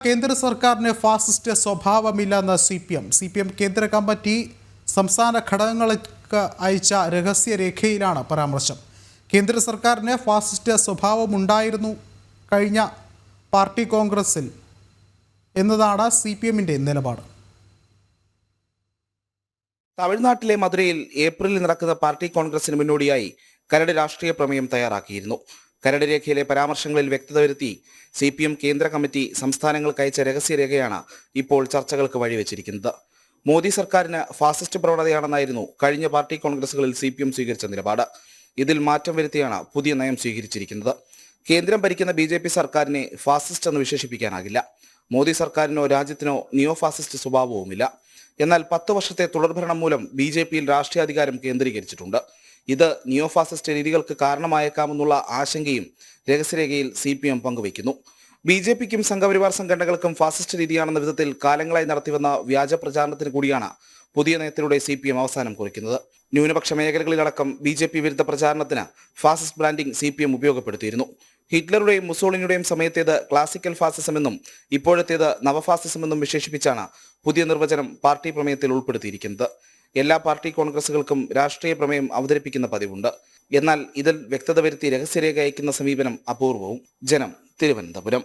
കേന്ദ്ര സർക്കാരിന് fascist സ്വഭാവമില്ലെന്ന് C P M കേന്ദ്ര കമ്മിറ്റി സംസ്ഥാന ഘടകങ്ങൾക്ക് അയച്ച രഹസ്യരേഖയിലാണ് പരാമർശം. കേന്ദ്ര സർക്കാരിന് ഫാസിസ്റ്റ് സ്വഭാവമുണ്ടായിരുന്നു കഴിഞ്ഞ പാർട്ടി കോൺഗ്രസിൽ എന്നതാണ് സി പി എമ്മിൻ്റെ നിലപാട്. തമിഴ്നാട്ടിലെ മധുരയിൽ ഏപ്രിലിൽ നടക്കുന്ന പാർട്ടി കോൺഗ്രസിന് മുന്നോടിയായി കരട് രാഷ്ട്രീയ പ്രമേയം തയ്യാറാക്കിയിരുന്നു. കരട് രേഖയിലെ പരാമർശങ്ങളിൽ വ്യക്തത വരുത്തി സി പി എം കേന്ദ്ര കമ്മിറ്റി സംസ്ഥാനങ്ങൾക്ക് അയച്ച രഹസ്യരേഖയാണ് ഇപ്പോൾ ചർച്ചകൾക്ക് വഴിവെച്ചിരിക്കുന്നത്. മോദി സർക്കാരിന് ഫാസിസ്റ്റ് പ്രവണതയാണെന്നായിരുന്നു കഴിഞ്ഞ പാർട്ടി കോൺഗ്രസുകളിൽ സി പി എം സ്വീകരിച്ച നിലപാട്. ഇതിൽ മാറ്റം വരുത്തിയാണ് പുതിയ നയം സ്വീകരിച്ചിരിക്കുന്നത്. കേന്ദ്രം ഭരിക്കുന്ന BJP സർക്കാരിനെ ഫാസിസ്റ്റ് എന്ന് വിശേഷിപ്പിക്കാനാകില്ല. മോദി സർക്കാരിനോ രാജ്യത്തിനോ നിയോ ഫാസിസ്റ്റ് സ്വഭാവവുമില്ല. എന്നാൽ 10 വർഷത്തെ തുടർഭരണം മൂലം BJPയിൽ രാഷ്ട്രീയാധികാരം കേന്ദ്രീകരിച്ചിട്ടുണ്ട്. ഇത് നിയോ ഫാസിസ്റ്റ് രീതികൾക്ക് കാരണമായേക്കാമെന്നുള്ള ആശങ്കയും രഹസ്യരേഖയിൽ CPM പങ്കുവയ്ക്കുന്നു. BJPക്കും സംഘപരിവാർ സംഘടനകൾക്കും ഫാസിസ്റ്റ് രീതിയാണെന്ന വിധത്തിൽ കാലങ്ങളായി നടത്തിവന്ന വ്യാജ പ്രചാരണത്തിന് കൂടിയാണ് പുതിയ നയത്തിലൂടെ CPM അവസാനം കുറിക്കുന്നത്. ന്യൂനപക്ഷ മേഖലകളിലടക്കം BJP വിരുദ്ധ പ്രചാരണത്തിന് ഫാസിസ്റ്റ് ബ്രാൻഡിംഗ് CPM ഉപയോഗപ്പെടുത്തിയിരുന്നു. ഹിറ്റ്ലറുടെയും മുസോളിനിയുടെയും സമയത്തേത് ക്ലാസിക്കൽ ഫാസിസം എന്നും ഇപ്പോഴത്തേത് നവഫാസിസം എന്നും വിശേഷിപ്പിച്ചാണ് പുതിയ നിർവചനം പാർട്ടി പ്രമേയത്തിൽ ഉൾപ്പെടുത്തിയിരിക്കുന്നത്. എല്ലാ പാർട്ടി കോൺഗ്രസുകൾക്കും രാഷ്ട്രീയ പ്രമേയം അവതരിപ്പിക്കുന്ന പതിവുണ്ട്. എന്നാൽ ഇതിൽ വ്യക്തത വരുത്തി രഹസ്യരേഖ അയക്കുന്ന സമീപനം അപൂർവവും. ജനം, തിരുവനന്തപുരം.